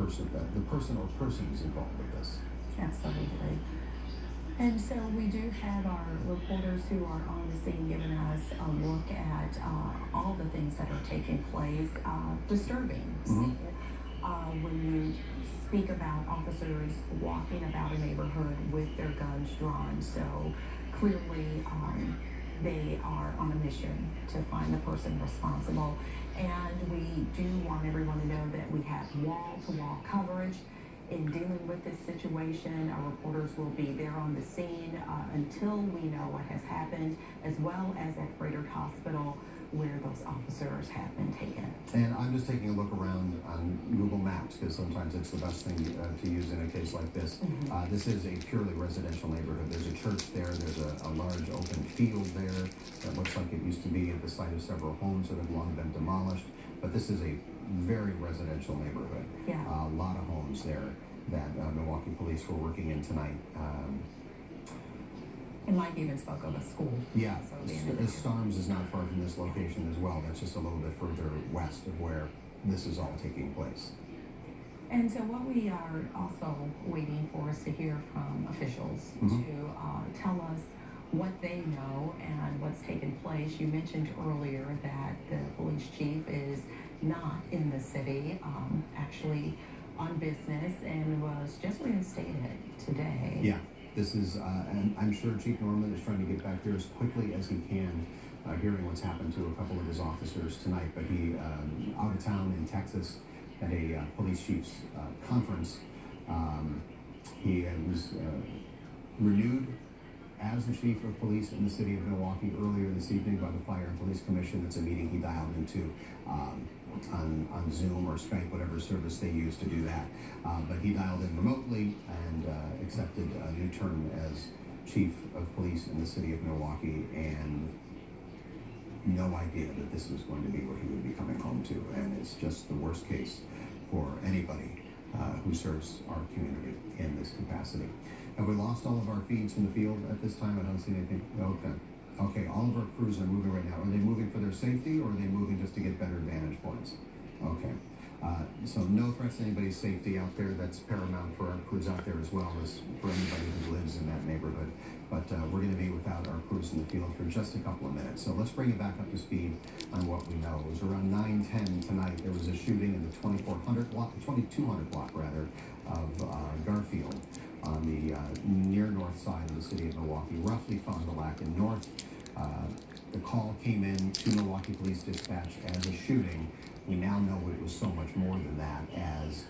person or persons involved with this. Absolutely. And so we do have our reporters who are on the scene giving us a look at all the things that are taking place. Disturbing. Mm-hmm. When you speak about officers walking about a neighborhood with their guns drawn. So clearly they are on a mission to find the person responsible. And we do want everyone to know that we have wall-to-wall coverage in dealing with this situation. Our reporters will be there on the scene until we know what has happened, as well as at Frederick Hospital, where those officers have been taken. And I'm just taking a look around on Google Maps because sometimes it's the best thing to use in a case like this. Mm-hmm. This is a purely residential neighborhood. There's a church there. There's a large open field there that looks like it used to be at the site of several homes that have long been demolished. But this is a very residential neighborhood. Yeah. A lot of homes there that Milwaukee police were working in tonight. And Mike even spoke of a school. Yeah, Starnes is not far from this location as well. That's just a little bit further west of where this is all taking place. And so what we are also waiting for is to hear from officials Mm-hmm. to tell us what they know and what's taken place. You mentioned earlier that the police chief is not in the city, actually on business, and was just reinstated today. Yeah. This is, and I'm sure Chief Norman is trying to get back there as quickly as he can, hearing what's happened to a couple of his officers tonight. But he, out of town in Texas at a police chief's conference, he was renewed as the chief of police in the city of Milwaukee earlier this evening by the Fire and Police Commission. It's a meeting he dialed into on Zoom or Skype, whatever service they use to do that. But he dialed in remotely and accepted a new term as chief of police in the city of Milwaukee, and no idea that this was going to be what he would be coming home to. And it's just the worst case for anybody who serves our community in this capacity. Have we lost all of our feeds from the field at this time? I don't see anything. Okay. Okay, all of our crews are moving right now. Are they moving for their safety, or are they moving just to get better vantage points? Okay. So no threats to anybody's safety out there. That's paramount for our crews out there, as well as for anybody who lives in that neighborhood. But we're going to be without our crews in the field for just a couple of minutes. So let's bring it back up to speed on what we know. It was around 9:10 tonight. There was a shooting in the 2200 block rather, of Garfield on the near north side of the city of Milwaukee, roughly Fond du Lac and north. The call came in to Milwaukee Police Dispatch as a shooting. We now know it was so much more than that, as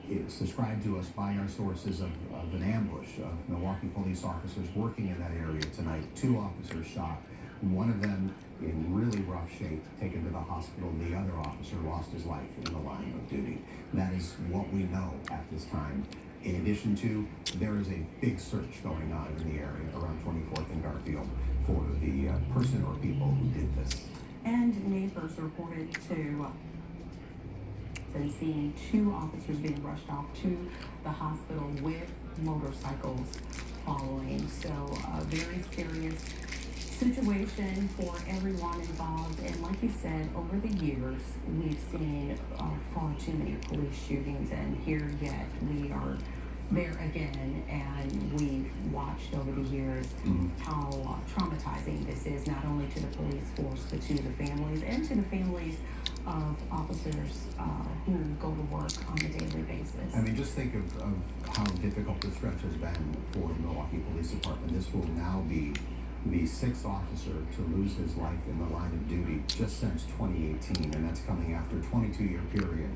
it's described to us by our sources of an ambush of Milwaukee police officers working in that area tonight. 2 officers shot, one of them in really rough shape, taken to the hospital. The other officer lost his life in the line of duty. That is what we know at this time. In addition to, there is a big search going on in the area around 24th and Garfield for the person or people who did this. And neighbors reported to and seeing 2 officers being rushed off to the hospital with motorcycles following. So a very serious situation for everyone involved. And like you said, over the years, we've seen far too many police shootings, and here yet we are there again, and we've watched over the years how traumatizing this is, not only to the police force, but to the families and to the families of officers who go to work on a daily basis. I mean, just think of how difficult the stretch has been for the Milwaukee Police Department. This will now be the 6th officer to lose his life in the line of duty just since 2018, and that's coming after a 22-year period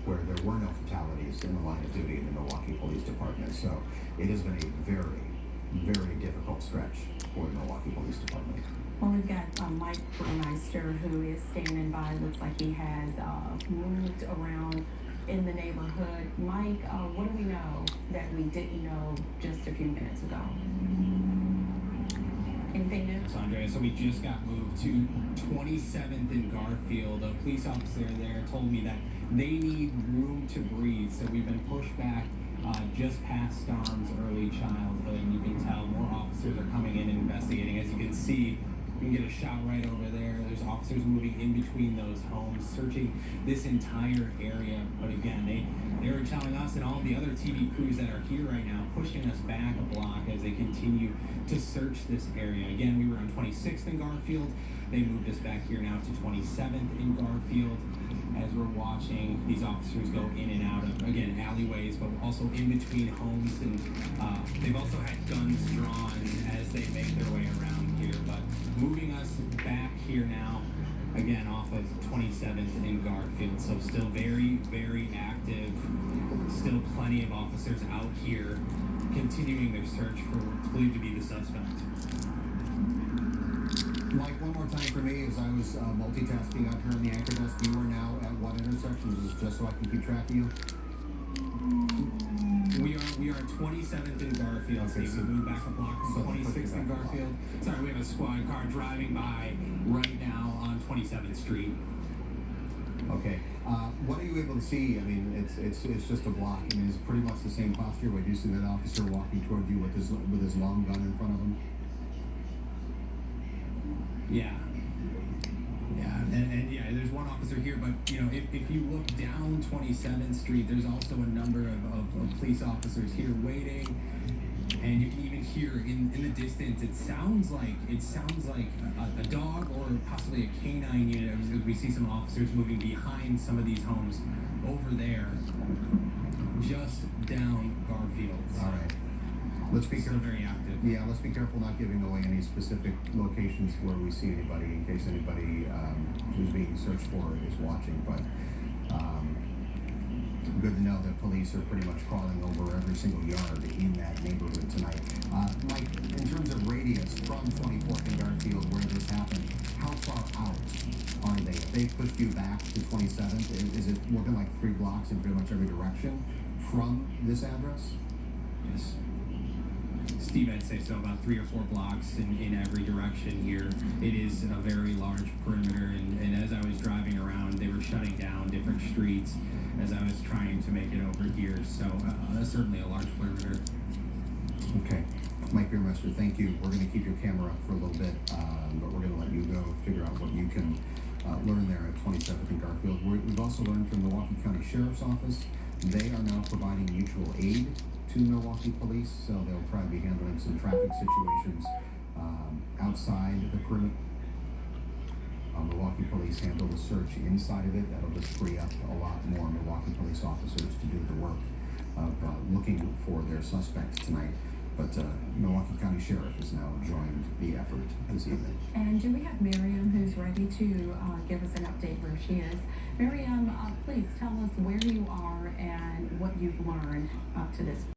where there were no fatalities in the line of duty in the Milwaukee Police Department. So it has been a very, very difficult stretch for the Milwaukee Police Department. Well, we've got Mike Burmeister, who is standing by. Looks like he has moved around in the neighborhood. Mike, what do we know that we didn't know just a few minutes ago? Anything new? Yes, Andrea. So we just got moved to 27th and Garfield. A police officer there told me that they need room to breathe. So we've been pushed back just past Starnes' early childhood. And you can tell more officers are coming in and investigating. As you can see, You can get a shot right over there. There's officers moving in between those homes, searching this entire area. But again, they were telling us and all the other TV crews that are here right now, pushing us back a block as they continue to search this area. Again, we were on 26th in Garfield. They moved us back here now to 27th in Garfield as we're watching these officers go in and out of, again, alleyways, but also in between homes. And they've also had guns drawn as they make their way around here. But moving us back here now, again, off of 27th in Garfield. So still very, very active. Still plenty of officers out here continuing their search for what's believed to be the suspect. Mike, one more time for me, as I was multitasking out here on the anchor desk, you are now at what intersections, just so I can keep track of you? We are 27th in Garfield. Okay, Steve. so- We moved back a block so from push it 26th in back a block. Garfield. Sorry, we have a squad car driving by right now on 27th Street. Okay. What are you able to see? I mean, it's just a block. I mean, it's pretty much the same posture. Would you see that officer walking toward you with his long gun in front of him? Yeah. Yeah, and yeah, there's one officer here, but you know, if you look down 27th Street, there's also a number of police officers here waiting, and you can even hear in the distance. It sounds like a dog or possibly a canine unit. We see some officers moving behind some of these homes over there, just down Garfield. All right. Let's be Still careful. very active. Yeah, let's be careful not giving away any specific locations where we see anybody, in case anybody who's being searched for is watching. But good to know that police are pretty much crawling over every single yard in that neighborhood tonight. Mike, in terms of radius from 24th and Garfield, where this happened, how far out are they? If they pushed you back to 27th, is it looking like 3 blocks in pretty much every direction from this address? Yes. Steve, I'd say so, about 3 or 4 blocks in every direction here. It is a very large perimeter, and as I was driving around, they were shutting down different streets as I was trying to make it over here. So that's certainly a large perimeter. Okay. Mike Beermeister, thank you. We're going to keep your camera up for a little bit, but we're going to let you go figure out what you can learn there at 27th and Garfield. We've also learned from the Milwaukee County Sheriff's Office. They are now providing mutual aid to Milwaukee Police, so they'll probably be handling some traffic situations outside the perimeter. Milwaukee Police handle the search inside of it. That'll just free up a lot more Milwaukee Police officers to do the work of looking for their suspects tonight. But Milwaukee County Sheriff has now joined the effort this evening. And do we have Miriam who's ready to give us an update where she is? Miriam, please tell us where you are and what you've learned up to this point.